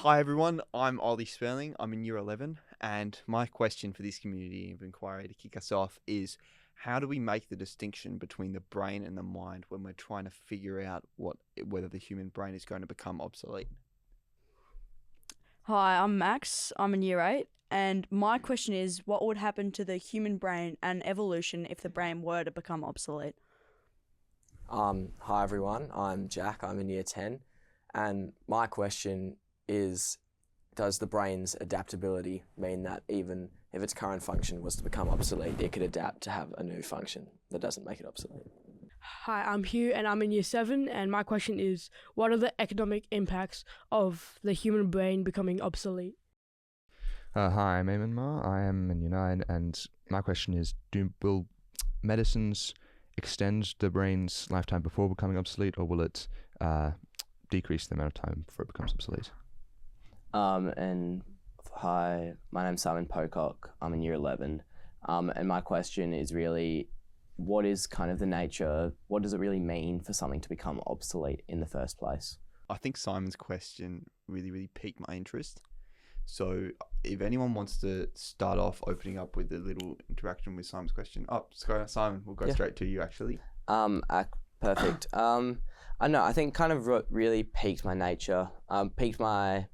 Hi everyone, I'm Ollie Sperling. I'm in Year 11, and my question for this community of inquiry to kick us off is, how do we make the distinction between the brain and the mind when we're trying to figure out whether the human brain is going to become obsolete? Hi, I'm Max. I'm in year 8. And my question is, what would happen to the human brain and evolution if the brain were to become obsolete? Hi everyone, I'm Jack, I'm in year 10, and my question is, does the brain's adaptability mean that even if its current function was to become obsolete, it could adapt to have a new function that doesn't make it obsolete? Hi, I'm Hugh and I'm in year 7, and my question is, what are the economic impacts of the human brain becoming obsolete? Hi, I'm Eamonn. I am in year 9, and my question is, will medicines extend the brain's lifetime before becoming obsolete, or will it decrease the amount of time before it becomes obsolete? And hi, my name's Simon Pocock. I'm in year 11. And my question is really, what is kind of the nature, what does it really mean for something to become obsolete in the first place? I think Simon's question really piqued my interest. So if anyone wants to start off opening up with a little interaction with Simon's question. Simon, we'll go straight to you actually. Perfect. I know, I think kind of what really piqued my nature, piqued my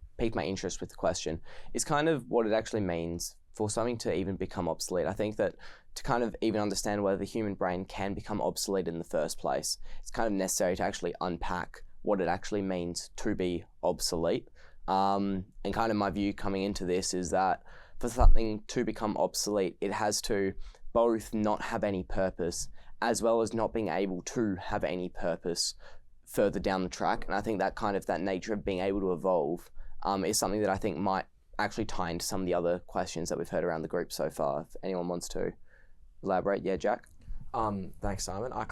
interest with the question is kind of what it actually means for something to even become obsolete. I think that to kind of even understand whether the human brain can become obsolete in the first place, it's kind of necessary to actually unpack what it actually means to be obsolete. And kind of my view coming into this is that for something to become obsolete, it has to both not have any purpose as well as not being able to have any purpose further down the track. And I think that kind of that nature of being able to evolve is something that I think might actually tie into some of the other questions that we've heard around the group so far. If anyone wants to elaborate, yeah, Jack. Thanks, Simon. I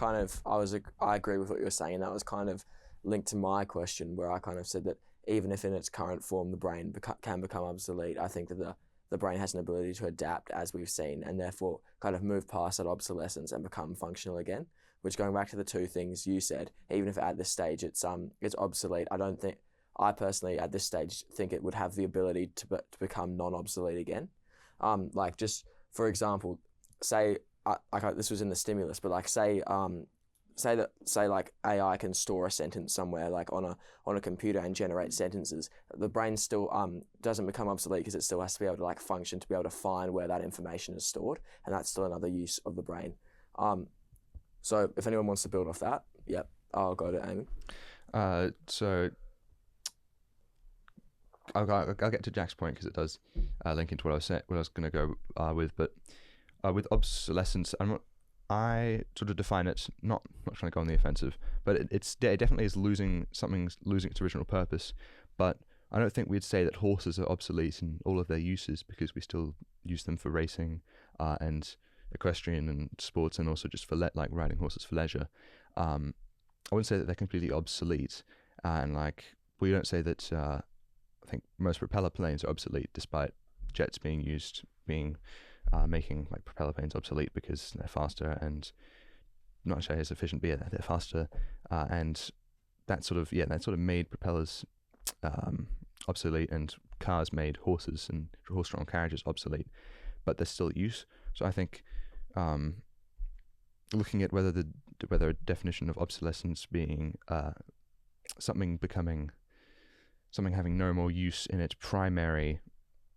agree with what you were saying. That was kind of linked to my question, where I kind of said that even if in its current form the brain can become obsolete, I think that the brain has an ability to adapt, as we've seen, and therefore kind of move past that obsolescence and become functional again. Which, going back to the two things you said, even if at this stage it's obsolete, I personally at this stage think it would have the ability to become non-obsolete again. Like, just for example, say this was in the stimulus, but like say like AI can store a sentence somewhere, like on a computer, and generate sentences. The brain still doesn't become obsolete because it still has to be able to like function to be able to find where that information is stored, and that's still another use of the brain. So if anyone wants to build off that, yep, I'll go to Eamonn. So I'll get to Jack's point because it does link into what I was going to go with. But with obsolescence, I sort of define it, not trying to go on the offensive, but it definitely is losing its original purpose. But I don't think we'd say that horses are obsolete in all of their uses, because we still use them for racing and equestrian and sports, and also just for like riding horses for leisure. I wouldn't say that they're completely obsolete, and like we don't say that. I think most propeller planes are obsolete, despite jets being used, making like propeller planes obsolete because they're faster and not necessarily as efficient, but they're faster, and that sort of made propellers obsolete, and cars made horses and horse-drawn carriages obsolete, but they're still in use. So I think looking at whether a definition of obsolescence being something having no more use in its primary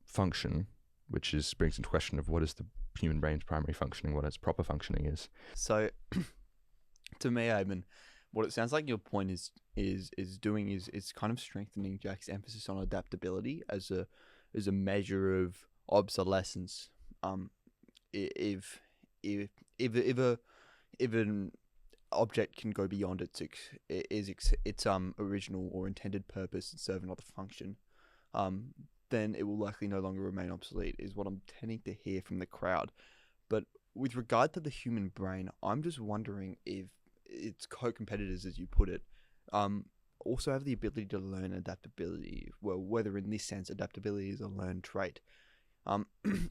function, which brings into question of what is the human brain's primary functioning, what its proper functioning is. So, to me, Eamonn, what it sounds like your point is doing is kind of strengthening Jack's emphasis on adaptability as a measure of obsolescence. If an object can go beyond its original or intended purpose and serve another function, then it will likely no longer remain obsolete, is what I'm tending to hear from the crowd. But with regard to the human brain, I'm just wondering if its co-competitors, as you put it, also have the ability to learn adaptability. Well, whether in this sense adaptability is a learned trait.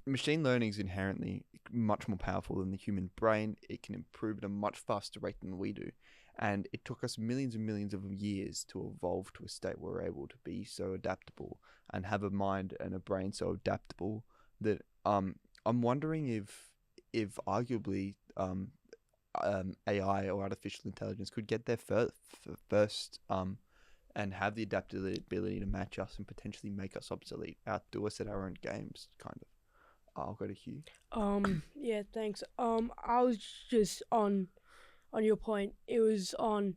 Machine learning is inherently much more powerful than the human brain. It can improve at a much faster rate than we do. And it took us millions and millions of years to evolve to a state where we're able to be so adaptable and have a mind and a brain so adaptable that I'm wondering if arguably AI or artificial intelligence could get there first and have the adaptability to match us and potentially make us obsolete, outdo us at our own games, kind of. I'll go to Hugh. Yeah, thanks. I was just on your point. It was on,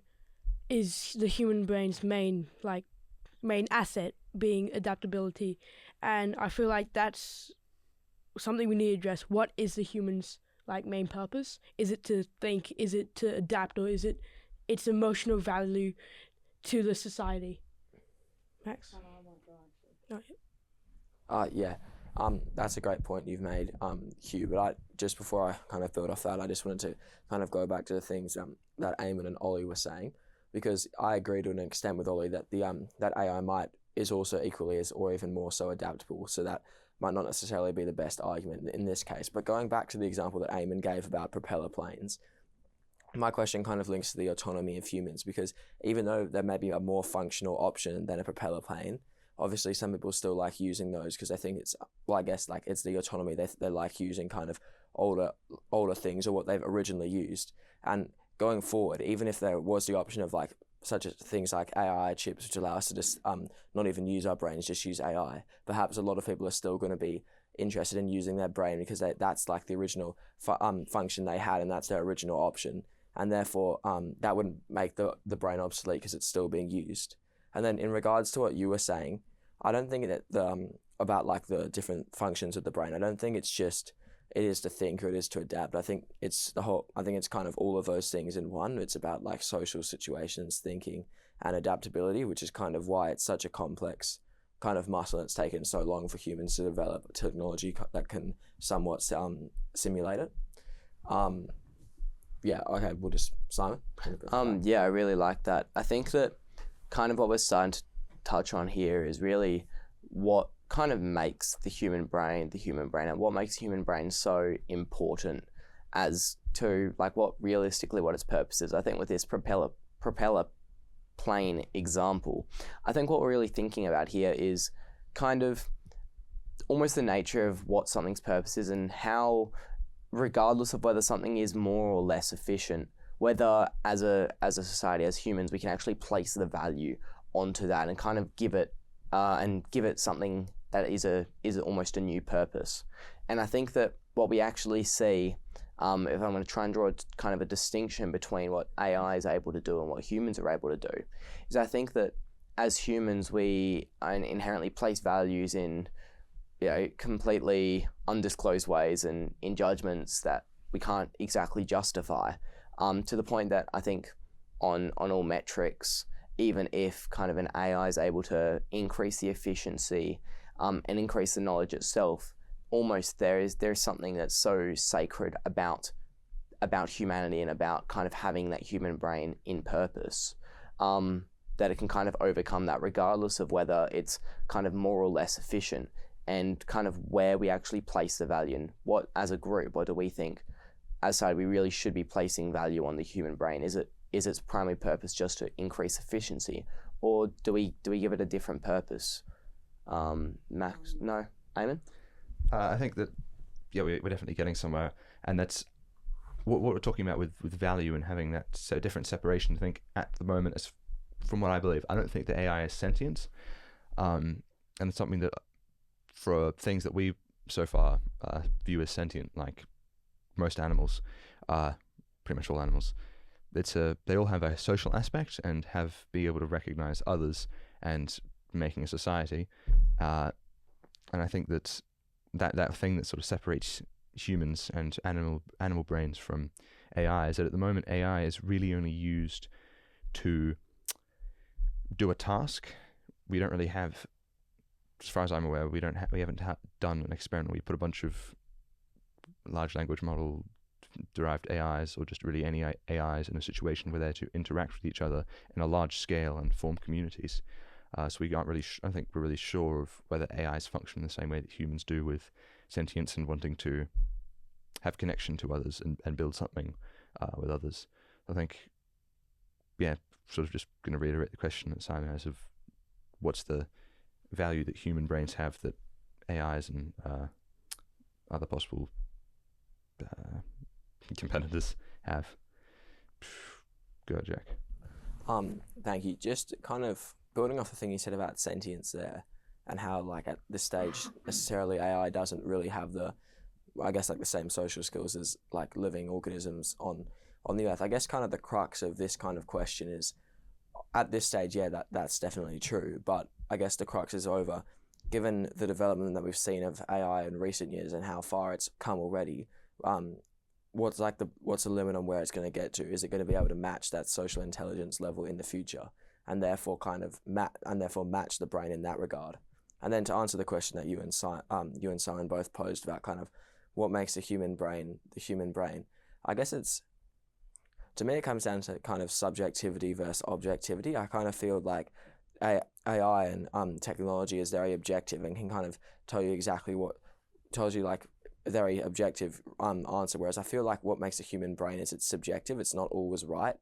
is the human brain's main asset being adaptability, and I feel like that's something we need to address. What is the human's main purpose? Is it to think? Is it to adapt? Or is it its emotional value to the society? Max? Yeah. That's a great point you've made, Hugh. But just before I kind of build off that, I just wanted to kind of go back to the things that Eamon and Ollie were saying, because I agree to an extent with Ollie that that AI is also equally as or even more so adaptable. So that might not necessarily be the best argument in this case. But going back to the example that Eamon gave about propeller planes, my question kind of links to the autonomy of humans, because even though there may be a more functional option than a propeller plane, obviously some people still like using those because they think it's, well, I guess it's the autonomy. They like using kind of older things or what they've originally used. And going forward, even if there was the option of such as things like AI chips, which allow us to just not even use our brains, just use AI, perhaps a lot of people are still going to be interested in using their brain because that's the original function they had, and that's their original option. And therefore, that wouldn't make the brain obsolete because it's still being used. And then in regards to what you were saying, I don't think that about the different functions of the brain, I don't think it's just it is to think or it is to adapt. I think it's kind of all of those things in one. It's about social situations, thinking, and adaptability, which is kind of why it's such a complex kind of muscle. It's taken so long for humans to develop technology that can somewhat simulate it. Yeah, okay, we'll just, Simon? Yeah, I really like that. I think that kind of what we're starting to touch on here is really what kind of makes the human brain, and what makes the human brain so important as to what its purpose is. I think with this propeller plane example, I think what we're really thinking about here is kind of almost the nature of what something's purpose is, and how, regardless of whether something is more or less efficient, whether as a society, as humans, we can actually place the value onto that and kind of give it something that is almost a new purpose. And I think that what we actually see, if I'm going to try and draw kind of a distinction between what AI is able to do and what humans are able to do, is I think that as humans we inherently place values in completely undisclosed ways and in judgments that we can't exactly justify, to the point that I think on all metrics, even if kind of an AI is able to increase the efficiency and increase the knowledge itself, almost there's something that's so sacred about humanity and about kind of having that human brain in purpose, that it can kind of overcome that regardless of whether it's kind of more or less efficient, and kind of where we actually place the value, and what, as a group, what do we think as society we really should be placing value on the human brain? Is its primary purpose just to increase efficiency, or do we give it a different purpose? Max? No? Eamon? I think that we're definitely getting somewhere, and that's what we're talking about with value and having that different separation. I think at the moment, as from what I believe, I don't think the AI is sentient, and it's something that for things that we so far view as sentient, like most animals, pretty much all animals, they all have a social aspect and be able to recognize others and making a society, and I think that thing that sort of separates humans and animal brains from AI is that at the moment AI is really only used to do a task. We don't really have, as far as I'm aware, we haven't done an experiment where we put a bunch of large language model derived AIs, or just really any AIs, in a situation where they're to interact with each other in a large scale and form communities. So we aren't really. I don't think we're really sure of whether AIs function in the same way that humans do, with sentience and wanting to have connection to others and build something with others. I think, yeah, sort of just going to reiterate the question that Simon has of what's the value that human brains have that AIs and other possible competitors have. Go, Jack. Thank you. Just kind of building off the thing you said about sentience there, and how like at this stage necessarily AI doesn't really have the, I guess, like the same social skills as like living organisms on the earth. I guess kind of the crux of this kind of question is, at this stage, yeah, that's definitely true. But I guess the crux is over, given the development that we've seen of AI in recent years and how far it's come already. What's the limit on where it's going to get to? Is it going to be able to match that social intelligence level in the future, and therefore match the brain in that regard? And then to answer the question that you and Simon both posed about kind of what makes the human brain, I guess to me it comes down to kind of subjectivity versus objectivity. I kind of feel like AI and technology is very objective and can kind of tell you exactly what tells you like a very objective answer, whereas I feel like what makes a human brain is it's subjective. It's not always right,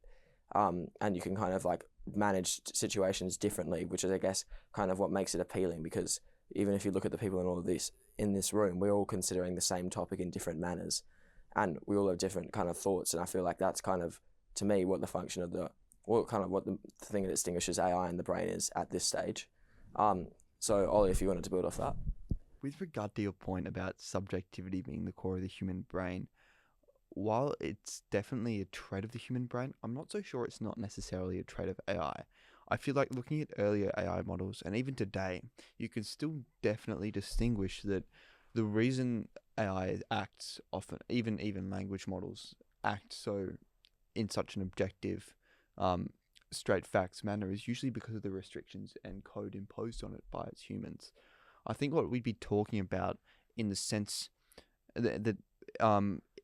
and you can kind of like manage situations differently, which is, I guess, kind of what makes it appealing. Because even if you look at the people in all of this in this room, we're all considering the same topic in different manners, and we all have different kind of thoughts. And I feel like that's kind of, to me, what the function of what the thing that distinguishes AI and the brain is at this stage. So Ollie, if you wanted to build off that. With regard to your point about subjectivity being the core of the human brain, while it's definitely a trait of the human brain, I'm not so sure it's not necessarily a trait of AI. I feel like looking at earlier AI models, and even today, you can still definitely distinguish that the reason AI acts often, even language models, act so in such an objective, straight facts manner is usually because of the restrictions and code imposed on it by its humans. I think what we'd be talking about in the sense that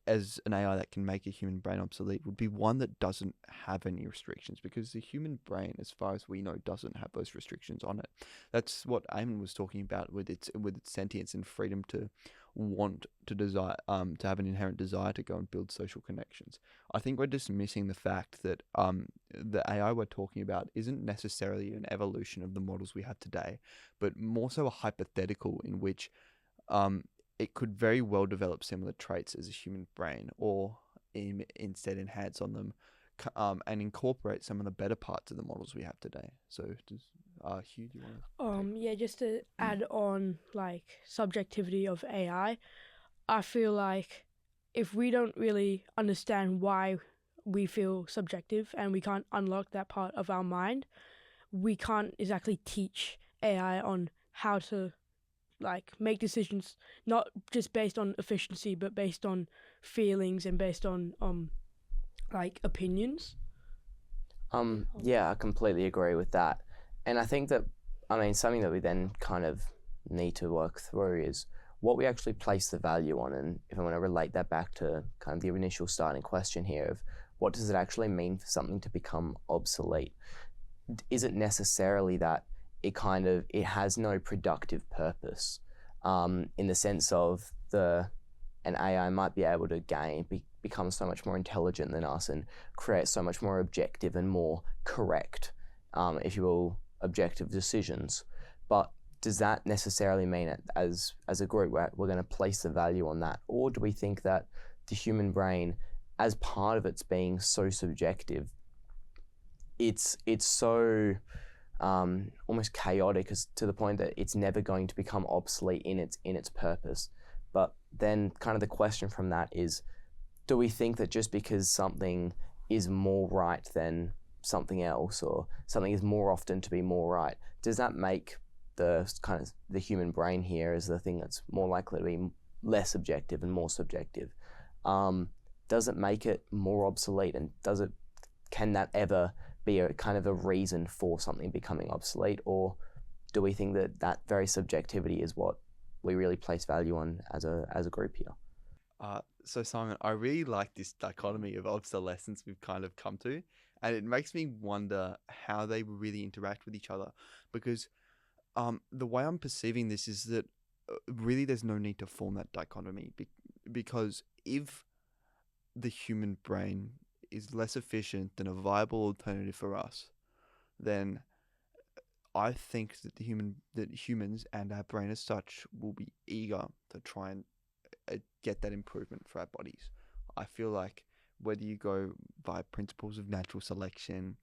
as an AI that can make a human brain obsolete would be one that doesn't have any restrictions, because the human brain, as far as we know, doesn't have those restrictions on it. That's what Eamonn was talking about with its sentience and freedom to want to desire, to have an inherent desire to go and build social connections. I think we're dismissing the fact that the AI we're talking about isn't necessarily an evolution of the models we have today, but more so a hypothetical in which it could very well develop similar traits as a human brain, or instead enhance on them, and incorporate some of the better parts of the models we have today. So, does Hugh, do you want to? Yeah, just to add on like subjectivity of AI, I feel like if we don't really understand why we feel subjective and we can't unlock that part of our mind, we can't exactly teach AI on how to like make decisions, not just based on efficiency, but based on feelings and based on like opinions. Yeah, I completely agree with that. And I think that, I mean, something that we then kind of need to work through is what we actually place the value on. And if I want to relate that back to kind of the initial starting question here of what does it actually mean for something to become obsolete? Is it necessarily that it has no productive purpose, in the sense of an AI might be able to become so much more intelligent than us and create so much more objective and more correct, if you will, objective decisions. But does that necessarily mean it, as a group we're going to place the value on that? Or do we think that the human brain, as part of its being so subjective, it's so almost chaotic, as to the point that it's never going to become obsolete in its purpose? But then kind of the question from that is, do we think that just because something is more right than something else, or something is more often to be more right, does that make the human brain here as the thing that's more likely to be less objective and more subjective? Does it make it more obsolete, and can that ever be a kind of a reason for something becoming obsolete? Or do we think that very subjectivity is what we really place value on as a group here? So Simon, I really like this dichotomy of obsolescence we've kind of come to, and it makes me wonder how they really interact with each other, because the way I'm perceiving this is that really there's no need to form that dichotomy, because if the human brain is less efficient than a viable alternative for us, then I think that humans and our brain as such will be eager to try and get that improvement for our bodies. I feel like whether you go by principles of natural selection,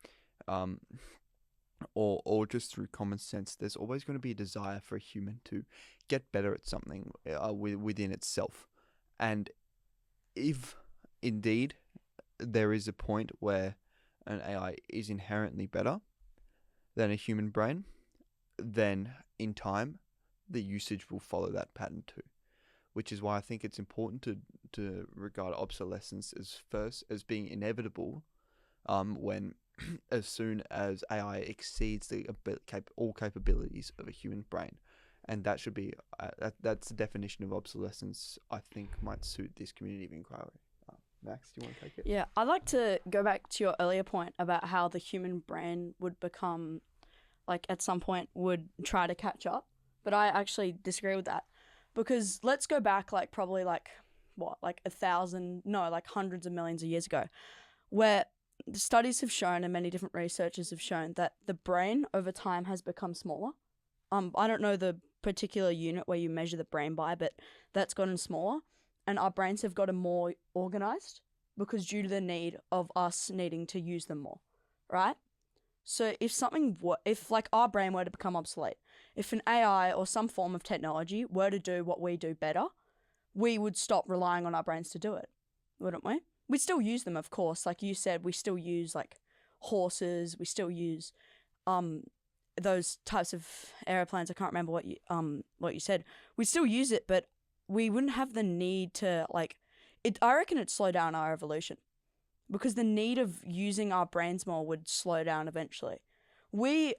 or just through common sense, there's always going to be a desire for a human to get better at something within itself. And if indeed there is a point where an AI is inherently better than a human brain, then in time the usage will follow that pattern too. Which is why I think it's important to regard obsolescence as being inevitable, when as soon as AI exceeds all capabilities of a human brain, and that should be that's the definition of obsolescence. I think might suit this community of inquiry. Max, do you want to take it? Yeah, I'd like to go back to your earlier point about how the human brain would become, like at some point would try to catch up, but I actually disagree with that. Because let's go back probably 1,000, no, hundreds of millions of years ago, where the studies have shown and many different researchers have shown that the brain over time has become smaller. I don't know the particular unit where you measure the brain by, but that's gotten smaller, and our brains have gotten more organized because due to the need of us needing to use them more, right? So if our brain were to become obsolete, if an AI or some form of technology were to do what we do better, we would stop relying on our brains to do it, wouldn't we? We'd still use them, of course. Like you said, we still use horses. We still use those types of airplanes. I can't remember what you said. We still use it, but we wouldn't have the need to I reckon it'd slow down our evolution. Because the need of using our brains more would slow down eventually. The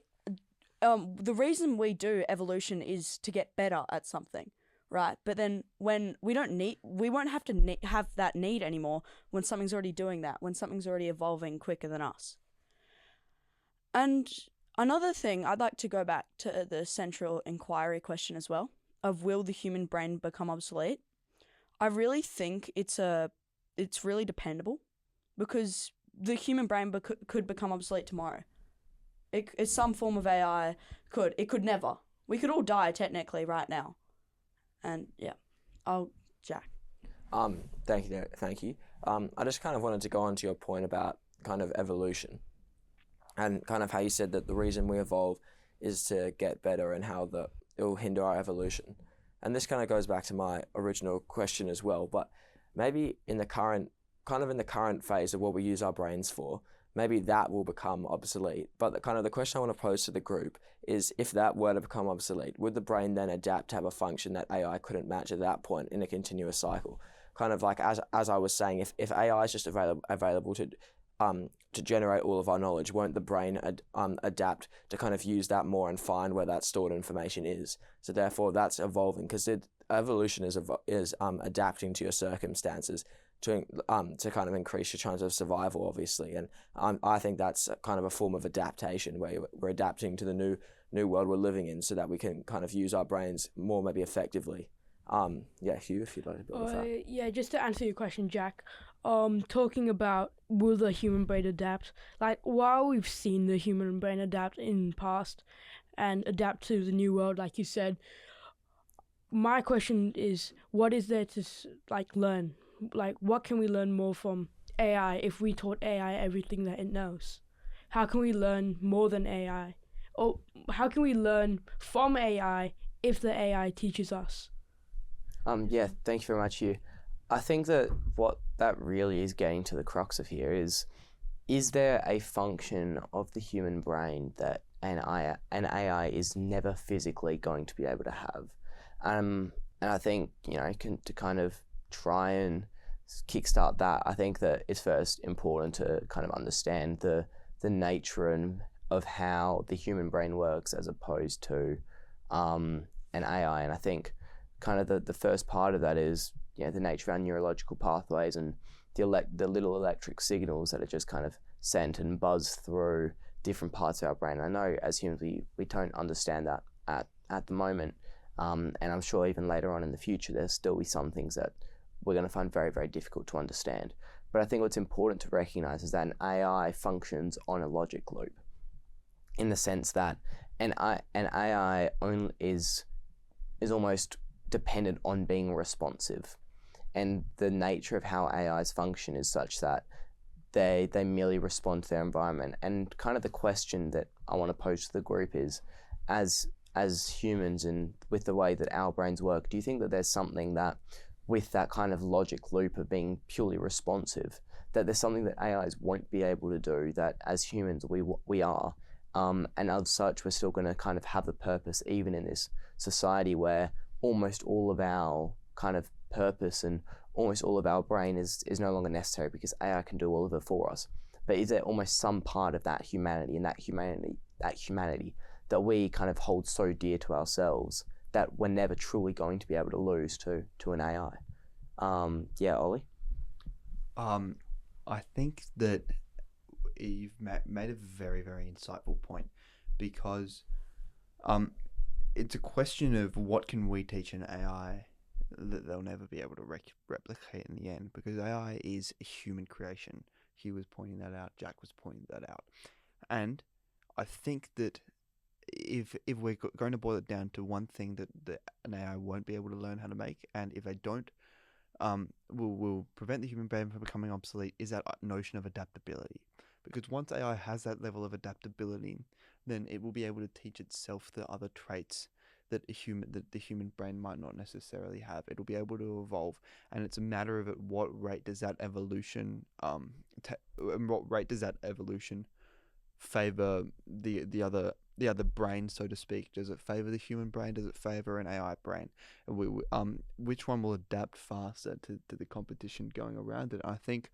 reason we do evolution is to get better at something, right? But then when we won't have to have that need anymore when something's already doing that, when something's already evolving quicker than us. And another thing, I'd like to go back to the central inquiry question as well, of will the human brain become obsolete? I really think it's really dependable. Because the human brain could become obsolete tomorrow. It's some form of AI it could never. We could all die technically right now. And yeah, Jack. Thank you. I just kind of wanted to go on to your point about kind of evolution, and kind of how you said that the reason we evolve is to get better, and how it will hinder our evolution. And this kind of goes back to my original question as well. But maybe in the current phase of what we use our brains for, maybe that will become obsolete. But the question I want to pose to the group is, if that were to become obsolete, would the brain then adapt to have a function that AI couldn't match at that point in a continuous cycle? Kind of like as I was saying, if AI is just available to generate all of our knowledge, won't the brain adapt to kind of use that more and find where that stored information is? So therefore, that's evolving, because evolution is adapting to your circumstances to kind of increase your chance of survival, obviously. And I think that's kind of a form of adaptation, where we're adapting to the new world we're living in, so that we can kind of use our brains more, maybe effectively. Hugh, if you'd like to build with that. Yeah, just to answer your question, Jack, talking about will the human brain adapt, while we've seen the human brain adapt in past and adapt to the new world, like you said, my question is, what is there to learn? What can we learn more from AI if we taught AI everything that it knows? How can we learn more than AI? Or how can we learn from AI if the AI teaches us? Thank you very much, Hugh. I think that what that really is getting to the crux of here is there a function of the human brain that an AI is never physically going to be able to have? And I think, to kind of try and kickstart that, I think that it's first important to kind of understand the nature of how the human brain works as opposed to an AI. And I think kind of the first part of that is the nature of our neurological pathways and the little electric signals that are just kind of scent and buzz through different parts of our brain. I know as humans we don't understand that at the moment, and I'm sure even later on in the future there'll still be some things that we're going to find very, very difficult to understand. But I think what's important to recognize is that an AI functions on a logic loop, in the sense that an AI only is almost dependent on being responsive. And the nature of how AIs function is such that they merely respond to their environment. And kind of the question that I want to pose to the group is, as humans and with the way that our brains work, do you think that there's something that, with that kind of logic loop of being purely responsive, that there's something that AIs won't be able to do that as humans we are, and as such we're still going to kind of have the purpose even in this society where almost all of our kind of purpose and almost all of our brain is no longer necessary because AI can do all of it for us? But is there almost some part of that humanity and that humanity that we kind of hold so dear to ourselves that we're never truly going to be able to lose to an AI? Ollie? I think that you've made a very, very insightful point, because it's a question of what can we teach an AI that they'll never be able to replicate in the end, because AI is a human creation. Hugh was pointing that out, Jack was pointing that out. And I think that if we're going to boil it down to one thing that an AI won't be able to learn how to make, and if they don't, will prevent the human brain from becoming obsolete, is that notion of adaptability. Because once AI has that level of adaptability, then it will be able to teach itself the other traits that the human brain might not necessarily have. It'll be able to evolve, and it's a matter of at what rate does that evolution favor the other brain, so to speak. Does it favor the human brain? Does it favor an AI brain? And which one will adapt faster to the competition going around it? I think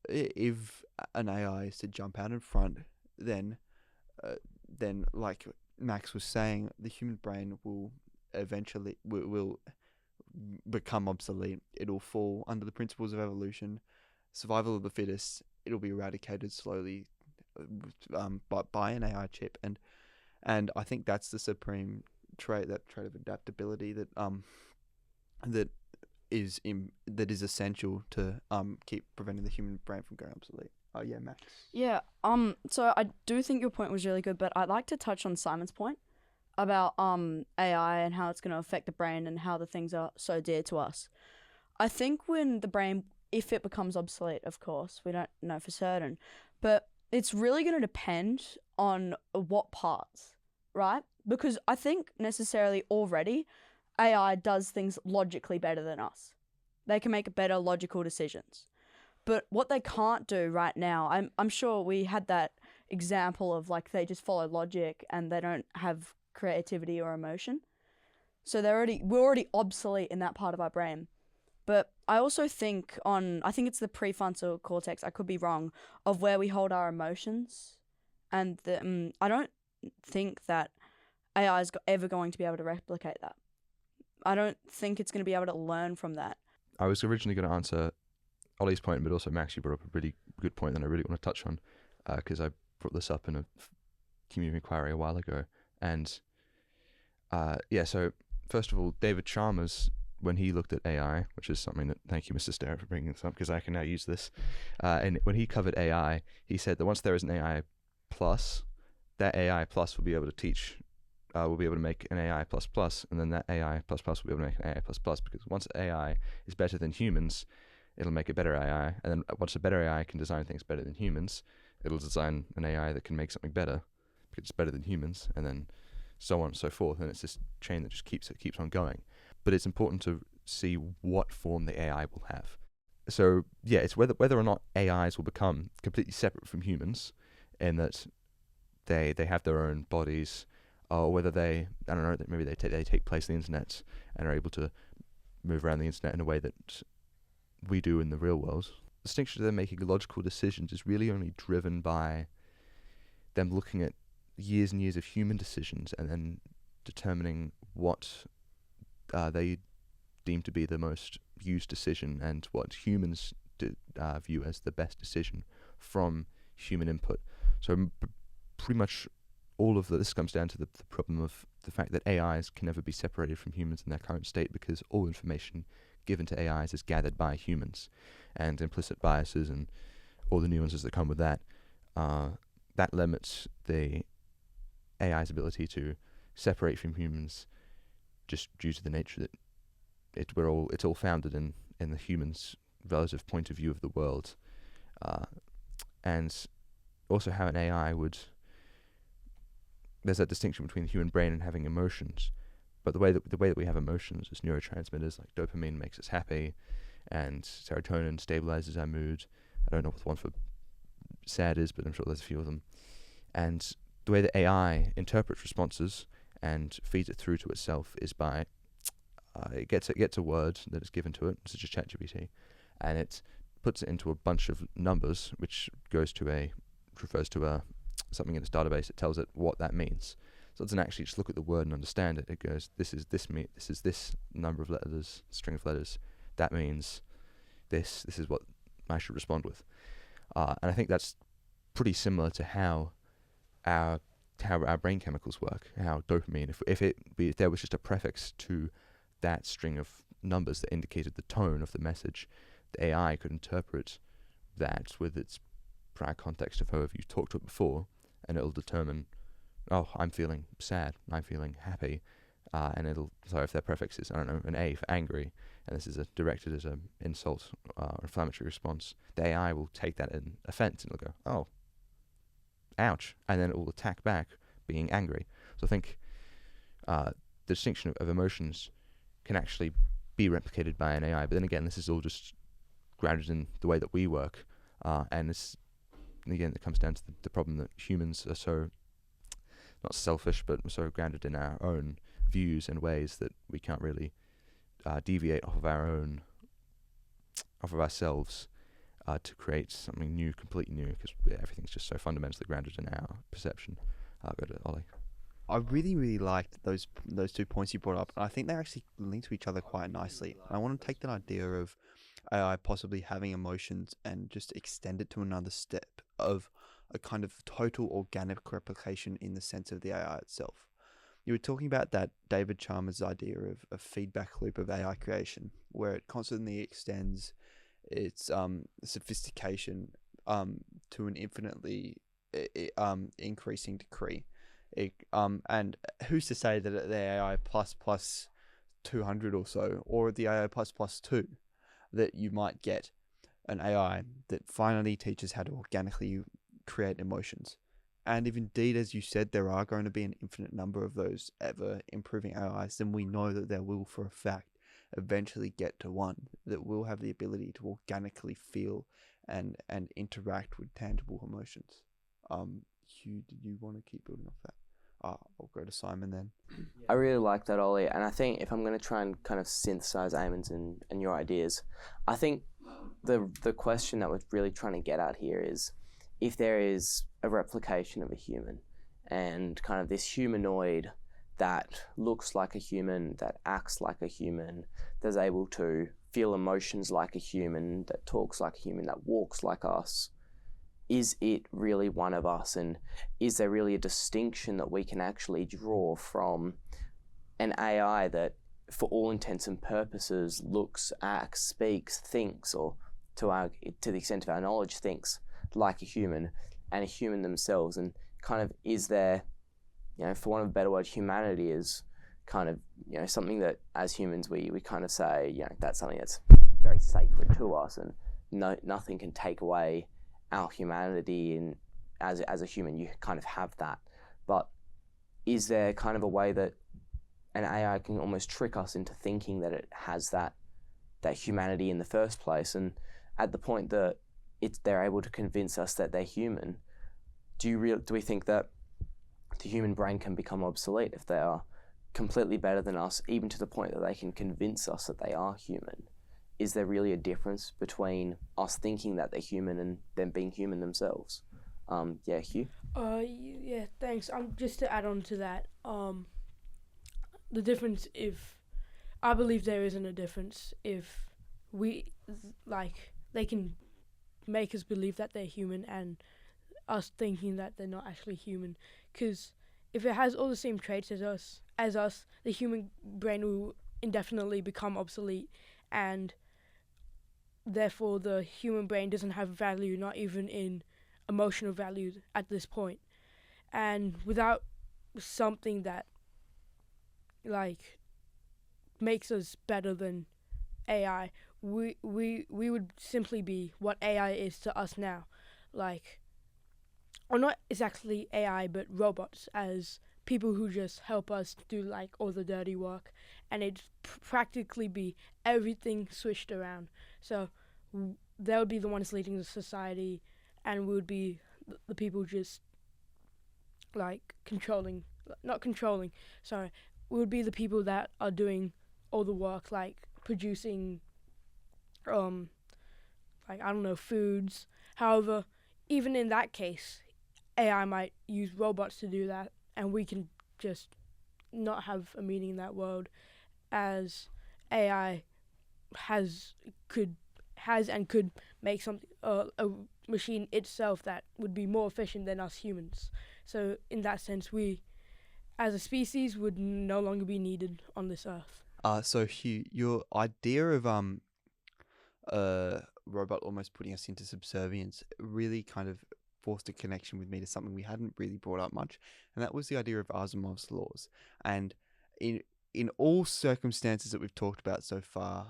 if an AI is to jump out in front, then like Max was saying, the human brain will eventually will become obsolete. It'll fall under the principles of evolution, survival of the fittest. It'll be eradicated slowly by an AI chip, and I think that's the supreme trait, that trait of adaptability that is essential to keep preventing the human brain from going obsolete. Oh yeah, Max. Yeah. So I do think your point was really good, but I'd like to touch on Simon's point about AI and how it's going to affect the brain and how the things are so dear to us. I think when the brain, if it becomes obsolete, of course, we don't know for certain, but it's really going to depend on what parts, right? Because I think necessarily already AI does things logically better than us. They can make better logical decisions. But what they can't do right now, I'm sure we had that example of like they just follow logic and they don't have creativity or emotion. So we're already obsolete in that part of our brain. But I also think I think it's the prefrontal cortex, I could be wrong, of where we hold our emotions. And I don't think that AI is ever going to be able to replicate that. I don't think it's going to be able to learn from that. I was originally going to answer Ollie's point, but also Max, you brought up a really good point that I really want to touch on, because I brought this up in a community inquiry a while ago. And so first of all, David Chalmers, when he looked at AI, which is something that, thank you, Mr. Starrett, for bringing this up, because I can now use this. And when he covered AI, he said that once there is an AI plus, that AI plus will be able to teach, will be able to make an AI plus plus, and then that AI plus plus will be able to make an AI plus plus, because once AI is better than humans, it'll make a better AI, and then once a better AI can design things better than humans, it'll design an AI that can make something better, because it's better than humans, and then so on and so forth, and it's this chain that just keeps on going. But it's important to see what form the AI will have. So yeah, it's whether or not AIs will become completely separate from humans, in that they have their own bodies, or whether they, I don't know, maybe they take place in the internet and are able to move around the internet in a way that we do in the real world. The distinction of them making logical decisions is really only driven by them looking at years and years of human decisions and then determining what they deem to be the most used decision and what humans view as the best decision from human input. So pretty much all of this comes down to the problem of the fact that AIs can never be separated from humans in their current state, because all information given to AIs is gathered by humans, and implicit biases and all the nuances that come with that, that limits the AI's ability to separate from humans, just due to the nature that it's all founded in the human's relative point of view of the world, and also how an AI would. There's that distinction between the human brain and having emotions, but the way that we have emotions as neurotransmitters, like dopamine makes us happy, and serotonin stabilizes our mood. I don't know what the one for sad is, but I'm sure there's a few of them. And the way that AI interprets responses and feeds it through to itself is by it gets a word that is given to it, such as ChatGPT, and it puts it into a bunch of numbers, which refers to something in its database. It tells it what that means. So it doesn't actually just look at the word and understand it. It goes, this is this number of letters, string of letters. That means this. This is what I should respond with. And I think that's pretty similar to how our brain chemicals work. How dopamine, if there was just a prefix to that string of numbers that indicated the tone of the message, the AI could interpret that with its prior context of however you've talked to it before, and it'll determine, oh, I'm feeling sad, I'm feeling happy, and if their prefix is, I don't know, an A for angry, and this is directed as an insult or inflammatory response, the AI will take that in offense, and it'll go, oh, ouch, and then it will attack back, being angry. So I think the distinction of emotions can actually be replicated by an AI, but then again, this is all just grounded in the way that we work, and again, it comes down to the problem that humans are so, not selfish, but so grounded in our own views and ways that we can't really deviate off of ourselves to create something new, completely new, because everything's just so fundamentally grounded in our perception. I'll go to Ollie. I really, really liked those 2 points you brought up, and I think they actually link to each other quite nicely. I want to take that idea of AI possibly having emotions and just extend it to another step of a kind of total organic replication in the sense of the AI itself. You were talking about that David Chalmers' idea of a feedback loop of AI creation, where it constantly extends its sophistication to an infinitely increasing degree. And who's to say that the AI plus 200 or so, or the AI plus 2, that you might get an AI that finally teaches how to organically create emotions. And if indeed, as you said, there are going to be an infinite number of those ever improving AIs, then we know that there will, for a fact, eventually get to one that will have the ability to organically feel and interact with tangible emotions. Hugh, did you want to keep building off that? I'll go to Simon then. I really like that, Ollie, and I think if I'm going to try and kind of synthesize Eamonn's and your ideas, I think the question that we're really trying to get at here is, if there is a replication of a human and kind of this humanoid that looks like a human, that acts like a human, that's able to feel emotions like a human, that talks like a human, that walks like us, is it really one of us? And is there really a distinction that we can actually draw from an AI that, for all intents and purposes, looks, acts, speaks, thinks, or to the extent of our knowledge, thinks like a human, and a human themselves? And kind of, is there, for want of a better word, humanity is kind of, something that as humans we kind of say, that's something that's very sacred to us, and nothing can take away our humanity, and as a human you kind of have that. But is there kind of a way that an AI can almost trick us into thinking that it has that humanity in the first place, and at the point that they're able to convince us that they're human, do we think that the human brain can become obsolete if they are completely better than us, even to the point that they can convince us that they are human? Is there really a difference between us thinking that they're human and them being human themselves? Hugh? Yeah, thanks. Just to add on to that, the difference, I believe there isn't a difference if they can make us believe that they're human, and us thinking that they're not actually human. Because if it has all the same traits as us, the human brain will indefinitely become obsolete, and therefore the human brain doesn't have value, not even in emotional value at this point. And without something that like makes us better than AI, we would simply be what AI is to us now, like, or not exactly AI, but robots, as people who just help us do like all the dirty work, and it'd practically be everything switched around. So they would be the ones leading the society, and we would be the people just like not controlling, sorry, we would be the people that are doing all the work, like producing like, I don't know, foods. However, even in that case, AI might use robots to do that, and we can just not have a meaning in that world, as AI could make something a machine itself that would be more efficient than us humans. So in that sense, we as a species would no longer be needed on this earth. So Hugh, your idea of a robot almost putting us into subservience really kind of forced a connection with me to something we hadn't really brought up much, and that was the idea of Asimov's laws. And in all circumstances that we've talked about so far,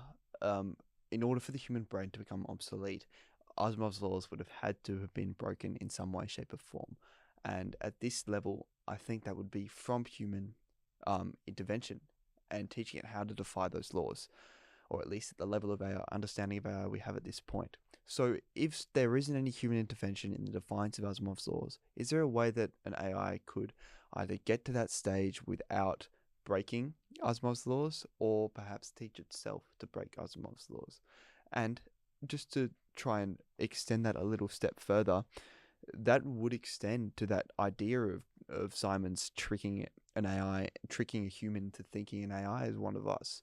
in order for the human brain to become obsolete, Asimov's laws would have had to have been broken in some way, shape, or form. And at this level, I think that would be from human intervention and teaching it how to defy those laws, or at least at the level of our understanding of AI we have at this point. So if there isn't any human intervention in the defiance of Asimov's laws, is there a way that an AI could either get to that stage without breaking Asimov's laws, or perhaps teach itself to break Asimov's laws? And just to try and extend that a little step further, that would extend to that idea of Simon's tricking an AI, tricking a human to thinking an AI is one of us.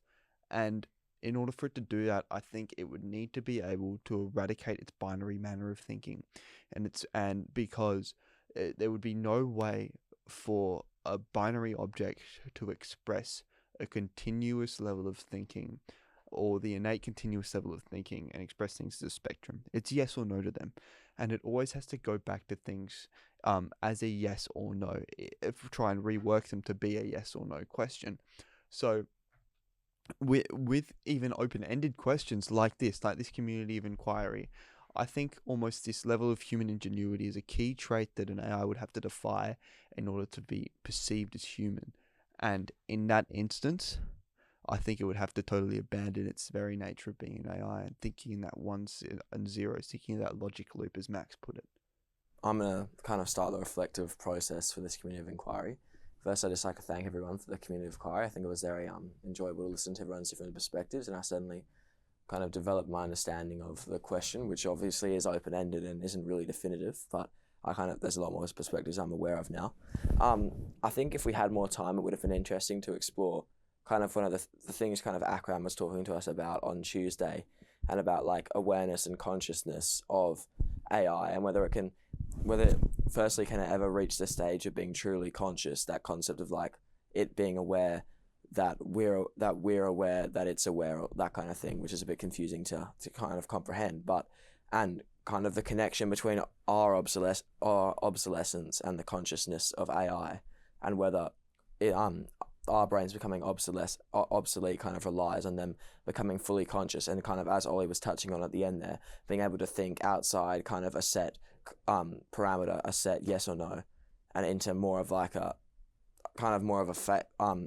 And in order for it to do that, I think it would need to be able to eradicate its binary manner of thinking, and because there would be no way for a binary object to express a continuous level of thinking, or the innate continuous level of thinking, and express things as a spectrum. It's yes or no to them, and it always has to go back to things as a yes or no, if we try and rework them to be a yes or no question. So with even open-ended questions like this community of inquiry, I think almost this level of human ingenuity is a key trait that an AI would have to defy in order to be perceived as human. And in that instance, I think it would have to totally abandon its very nature of being an AI and thinking in that ones and zeros, thinking in that logic loop, as Max put it. I'm going to kind of start the reflective process for this community of inquiry. First, I'd just like to thank everyone for the community of inquiry. I think it was very enjoyable to listen to everyone's different perspectives, and I certainly kind of developed my understanding of the question, which obviously is open-ended and isn't really definitive, but there's a lot more perspectives I'm aware of now. I think if we had more time, it would have been interesting to explore kind of one of the things kind of Akram was talking to us about on Tuesday, and about like awareness and consciousness of AI, and whether firstly can it ever reach the stage of being truly conscious, that concept of like it being aware that we're aware that it's aware, that kind of thing, which is a bit confusing to kind of comprehend, and kind of the connection between our obsolescence and the consciousness of AI, and whether our brains becoming obsolete kind of relies on them becoming fully conscious, and kind of, as Ollie was touching on at the end there, being able to think outside kind of a set parameter, a set yes or no, and into more of like a kind of more of a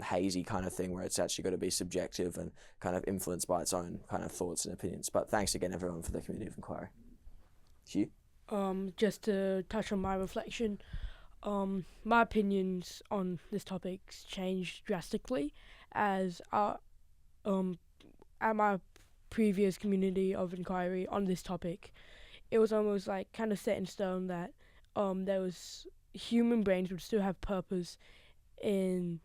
hazy kind of thing where it's actually got to be subjective and kind of influenced by its own kind of thoughts and opinions. But thanks again everyone for the community of inquiry. Hugh? Just to touch on my reflection, my opinions on this topic's changed drastically, as at my previous community of inquiry on this topic, it was almost like kind of set in stone that there was human brains would still have purpose in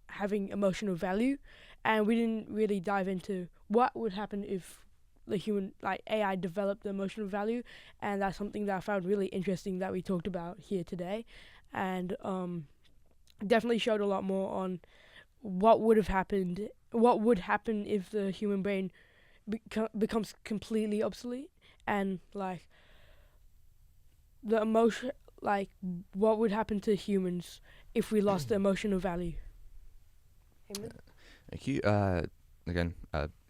having emotional value, and we didn't really dive into what would happen if the human AI develop the emotional value, and that's something that I found really interesting that we talked about here today, and definitely showed a lot more on what would happen if the human brain becomes completely obsolete, and the emotion, what would happen to humans if we lost the emotional value. Eamonn? Thank you. Again,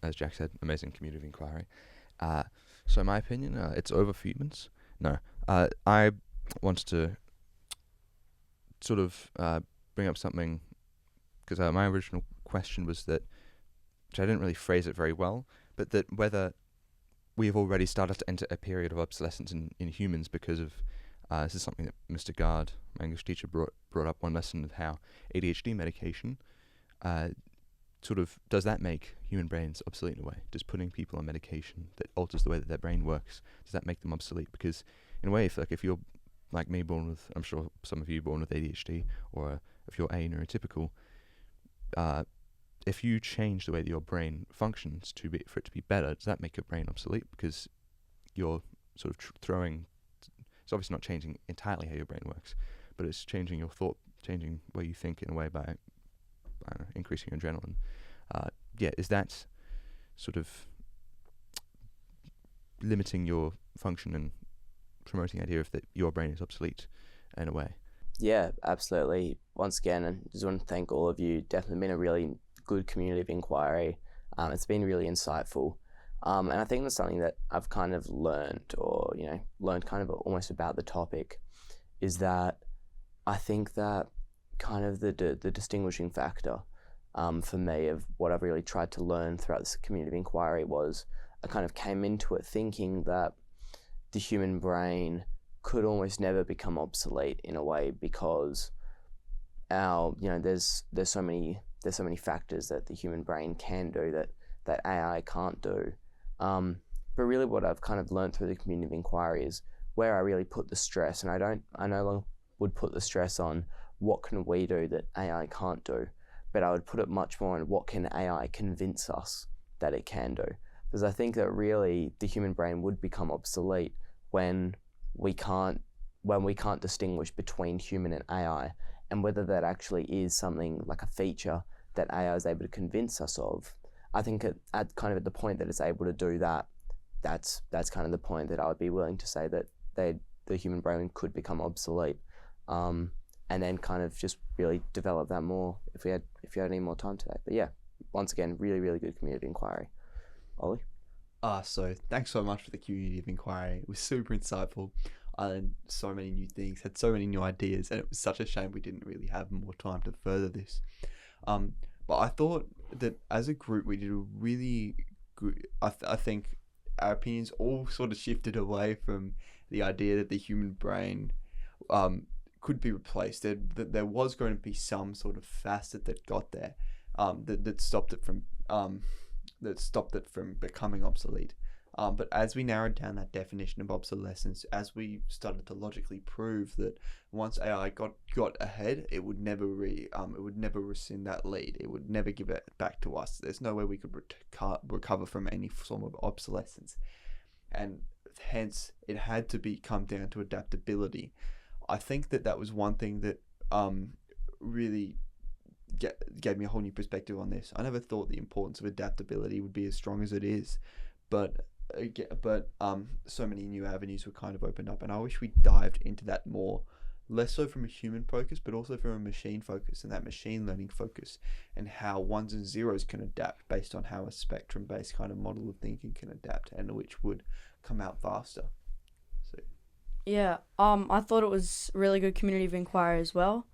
as Jack said, amazing community of inquiry. So in my opinion, it's over for humans. No, I wanted to sort of bring up something, because my original question was that, which I didn't really phrase it very well, but that whether we have already started to enter a period of obsolescence in humans because of, this is something that Mr. Gard, my English teacher, brought up one lesson of how ADHD medication sort of, does that make human brains obsolete in a way? Does putting people on medication that alters the way that their brain works, does that make them obsolete? Because in a way, if you're like me, born with, I'm sure some of you born with ADHD, or if you're neurotypical, if you change the way that your brain functions for it to be better, does that make your brain obsolete? Because you're sort of throwing, it's obviously not changing entirely how your brain works, but it's changing your thought, changing where you think in a way by, I don't know, increasing your adrenaline. Is that sort of limiting your function and promoting the idea of that your brain is obsolete in a way? Yeah, absolutely. Once again, I just want to thank all of you. Definitely been a really good community of inquiry. It's been really insightful. And I think that's something that I've kind of learned kind of almost about the topic, is that I think that kind of the distinguishing factor for me of what I've really tried to learn throughout this community of inquiry was I kind of came into it thinking that the human brain could almost never become obsolete in a way, because there's so many factors that the human brain can do that AI can't do. But really what I've kind of learned through the community of inquiry is where I really put the stress, and I no longer would put the stress on what can we do that AI can't do, but I would put it much more on what can AI convince us that it can do. Because I think that really the human brain would become obsolete when we can't distinguish between human and AI, and whether that actually is something like a feature that AI is able to convince us of. I think at the point that it's able to do that, that's kind of the point that I would be willing to say that the human brain could become obsolete, and then kind of just really develop that more if you had any more time today. But yeah, once again, really, really good community inquiry. Ollie? So thanks so much for the community of inquiry. It was super insightful. I learned so many new things, had so many new ideas, and it was such a shame we didn't really have more time to further this. But I thought that as a group we did a really good. I think our opinions all sort of shifted away from the idea that the human brain could be replaced. That there was going to be some sort of facet that got there, that stopped it from becoming obsolete. But as we narrowed down that definition of obsolescence, as we started to logically prove that once AI got ahead, it would never rescind that lead. It would never give it back to us. There's no way we could recover from any form of obsolescence, and hence it had to come down to adaptability. I think that was one thing that really gave me a whole new perspective on this. I never thought the importance of adaptability would be as strong as it is, but so many new avenues were kind of opened up, and I wish we dived into that more, less so from a human focus, but also from a machine focus, and that machine learning focus, and how ones and zeros can adapt based on how a spectrum-based kind of model of thinking can adapt, and which would come out faster. So Yeah, I thought it was really good community of inquiry as well.